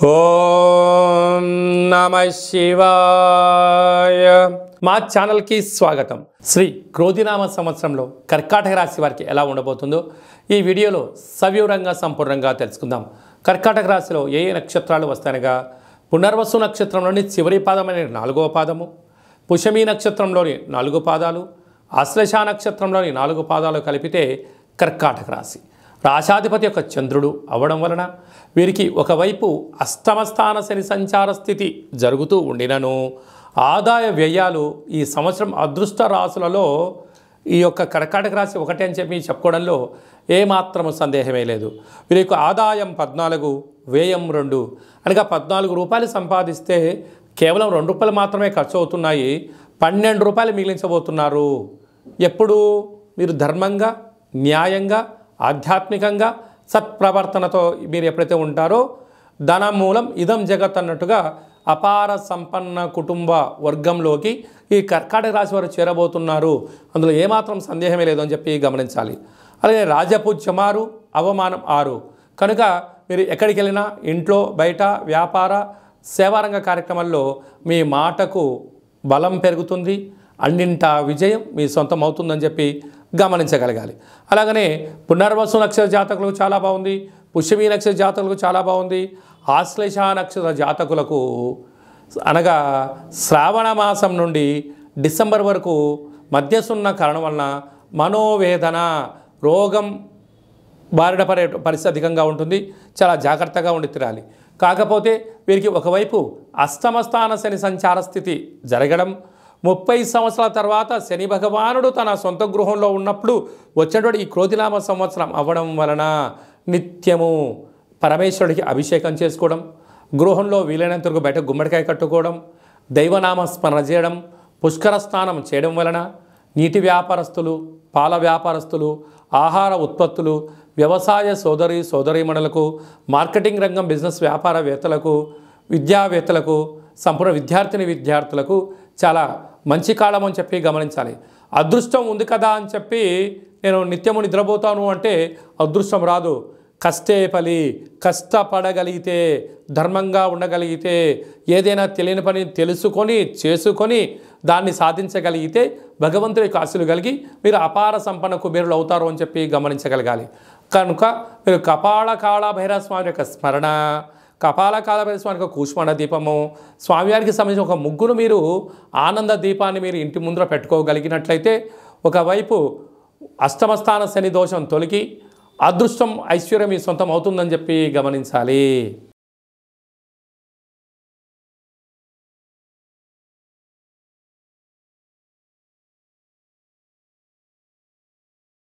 ఓం నమః శివాయ. మా ఛానల్కి స్వాగతం. శ్రీ క్రోధినామ సంవత్సరంలో కర్కాటక రాశి వారికి ఎలా ఉండబోతుందో ఈ వీడియోలో సవివరంగా సంపూర్ణంగా తెలుసుకుందాం. కర్కాటక రాశిలో ఏ నక్షత్రాలు వస్తాయనగా పునర్వసు నక్షత్రంలోని చివరి పాదమైన 4వ పాదము, పుష్యమి నక్షత్రంలోని 4 పాదాలు, ఆశ్లేష నక్షత్రంలోని 4 పాదాలు కలిపితే కర్కాటక రాశి. రాశాధిపతి యొక్క చంద్రుడు అవ్వడం వలన వీరికి ఒకవైపు అష్టమస్థాన శని సంచార స్థితి జరుగుతూ ఉండినను ఆదాయ వ్యయాలు ఈ సంవత్సరం అదృష్ట రాశులలో ఈ యొక్క కర్కాటక రాశి ఒకటే అని చెప్పి చెప్పుకోవడంలో ఏమాత్రము సందేహమే లేదు. వీరి యొక్క ఆదాయం 14, వ్యయం 2 అనగా 14 రూపాయలు సంపాదిస్తే కేవలం 2 రూపాయలు మాత్రమే ఖర్చు అవుతున్నాయి, 12 రూపాయలు మిగిలించబోతున్నారు. ఎప్పుడు మీరు ధర్మంగా, న్యాయంగా, ఆధ్యాత్మికంగా, సత్ప్రవర్తనతో మీరు ఎప్పుడైతే ఉంటారో ధనమూలం ఇదం జగత్ అన్నట్టుగా అపార సంపన్న కుటుంబ వర్గంలోకి ఈ కర్కాటక రాశి వారు చేరబోతున్నారు. అందులో ఏమాత్రం సందేహమే లేదు అని చెప్పి గమనించాలి. అలాగే రాజపూజ్యం 6, అవమానం 6 కనుక మీరు ఎక్కడికి వెళ్ళినా ఇంట్లో బయట వ్యాపార సేవారంగ కార్యక్రమాల్లో మీ మాటకు బలం పెరుగుతుంది, అన్నింటా విజయం మీ సొంతం అవుతుందని చెప్పి గమనించగలగాలి. అలాగనే పునర్వసు నక్షత్ర జాతకులకు చాలా బాగుంది, పుష్యమి నక్షత్ర జాతకులకు చాలా బాగుంది, ఆశ్లేష నక్షత్ర జాతకులకు అనగా శ్రావణ మాసం నుండి డిసెంబర్ వరకు మధ్యసున్న కారణం వలన మనోవేదన, రోగం బారిన పడే పరిస్థితి అధికంగా ఉంటుంది. చాలా జాగ్రత్తగా ఉండి తిరాలి. కాకపోతే వీరికి ఒకవైపు అష్టమస్థాన శని సంచార స్థితి జరగడం, 30 సంవత్సరాల తర్వాత శని భగవానుడు తన సొంత గృహంలో ఉన్నప్పుడు వచ్చినటువంటి ఈ క్రోధినామ సంవత్సరం అవ్వడం వలన నిత్యము పరమేశ్వరుడికి అభిషేకం చేసుకోవడం, గృహంలో వీలైనంత వరకు బయట గుమ్మడికాయ కట్టుకోవడం, దైవనామ స్మరణ చేయడం, పుష్కర స్నానం చేయడం వలన నీటి వ్యాపారస్తులు, పాల వ్యాపారస్తులు, ఆహార ఉత్పత్తులు, వ్యవసాయ సోదరీమణులకు, మార్కెటింగ్ రంగం బిజినెస్ వ్యాపారవేత్తలకు, విద్యావేత్తలకు, సంపూర్ణ విద్యార్థులకు చాలా మంచి కాలం అని చెప్పి గమనించాలి. అదృష్టం ఉంది కదా అని చెప్పి నేను నిత్యము నిద్రపోతాను అంటే అదృష్టం రాదు. కష్టే ఫలి, కష్టపడగలిగితే, ధర్మంగా ఉండగలిగితే, ఏదైనా తెలియని పని తెలుసుకొని చేసుకొని దాన్ని సాధించగలిగితే భగవంతుడి యొక్క ఆశీస్సులు కలిగి మీరు అపార సంపన్న కుబేరులు అవుతారు అని చెప్పి గమనించగలగాలి. కనుక మీరు కపాల కాళ భైరవ స్వామి యొక్క స్మరణ, కపాల కాళ భైరవ స్వామి యొక్క కూష్మాండ దీపము, స్వామివారికి సంబంధించిన ఒక ముగ్గురు మీరు ఆనంద దీపాన్ని మీరు ఇంటి ముందర పెట్టుకోగలిగినట్లయితే ఒకవైపు అష్టమస్థాన శని దోషం తొలగి అదృష్టం ఐశ్వర్యం మీ సొంతం అవుతుందని చెప్పి గమనించాలి.